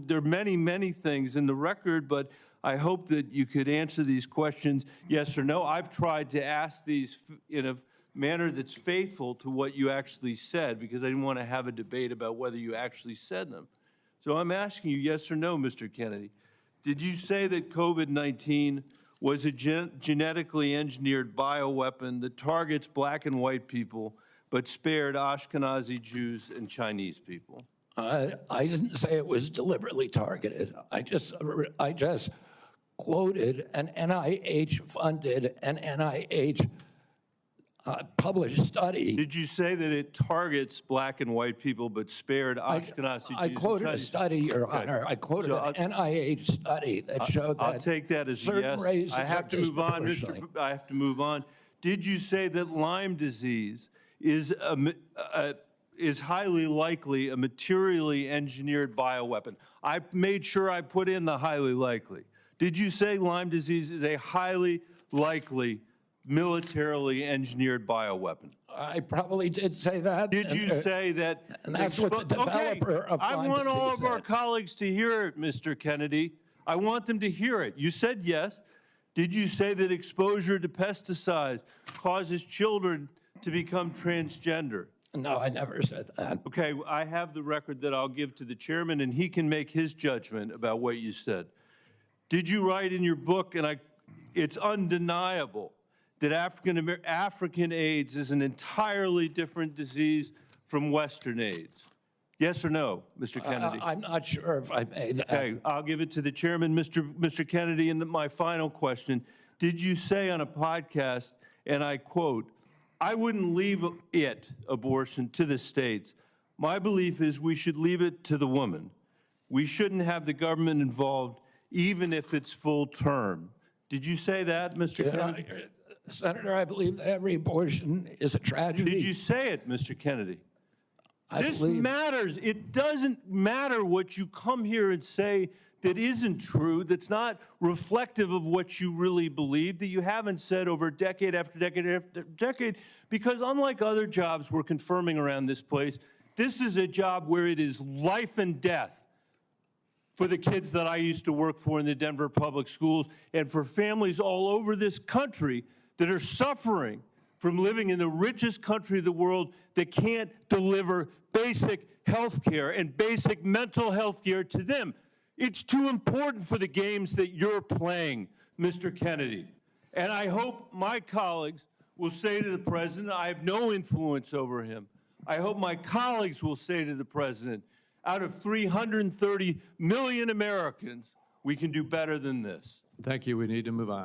there are many, many things in the record, but I hope that you could answer these questions yes or no. I've tried to ask these in a manner that's faithful to what you actually said, because I didn't want to have a debate about whether you actually said them. So I'm asking you yes or no, Mr. Kennedy. Did you say that COVID-19 was a genetically engineered bioweapon that targets black and white people but spared Ashkenazi Jews and Chinese people? I didn't say it was deliberately targeted. I just quoted an NIH-funded and NIH published study. Did you say that it targets black and white people but spared Ashkenazi Jews? I quoted a study, Your Honor. I quoted an NIH study that showed that I'll take that as a yes. I have to move on, I have to move on. Did you say that Lyme disease is highly likely a materially engineered bioweapon? I made sure I put in the highly likely. Did you say Lyme disease is a highly likely militarily engineered bioweapon? I probably did say that. Did you say that? And that's what the developer of Lyme I want disease all of our said. colleagues to hear it, Mr. Kennedy. I want them to hear it. You said yes. Did you say that exposure to pesticides causes children to become transgender? No, I never said that. Okay, I have the record that I'll give to the chairman, and he can make his judgment about what you said. Did you write in your book, and it's undeniable, that African AIDS is an entirely different disease from Western AIDS? Yes or no, Mr. Kennedy? I'm not sure if I made that. Okay, I'll give it to the chairman, Mr. Kennedy. And my final question, did you say on a podcast, and I quote, "I wouldn't leave abortion, to the states. My belief is we should leave it to the woman. We shouldn't have the government involved, even if it's full term." Did you say that, Mr. Kennedy? Senator, I believe that every abortion is a tragedy. Did you say it, Mr. Kennedy? This believe matters. It doesn't matter what you come here and say that isn't true, that's not reflective of what you really believe, that you haven't said over decade after decade after decade, because unlike other jobs we're confirming around this place, this is a job where it is life and death for the kids that I used to work for in the Denver public schools, and for families all over this country that are suffering from living in the richest country of the world that can't deliver basic health care and basic mental health care to them. It's too important for the games that you're playing, Mr. Kennedy. And I hope my colleagues will say to the president, I have no influence over him. I hope my colleagues will say to the president, out of 330 million Americans, we can do better than this. Thank you. We need to move on.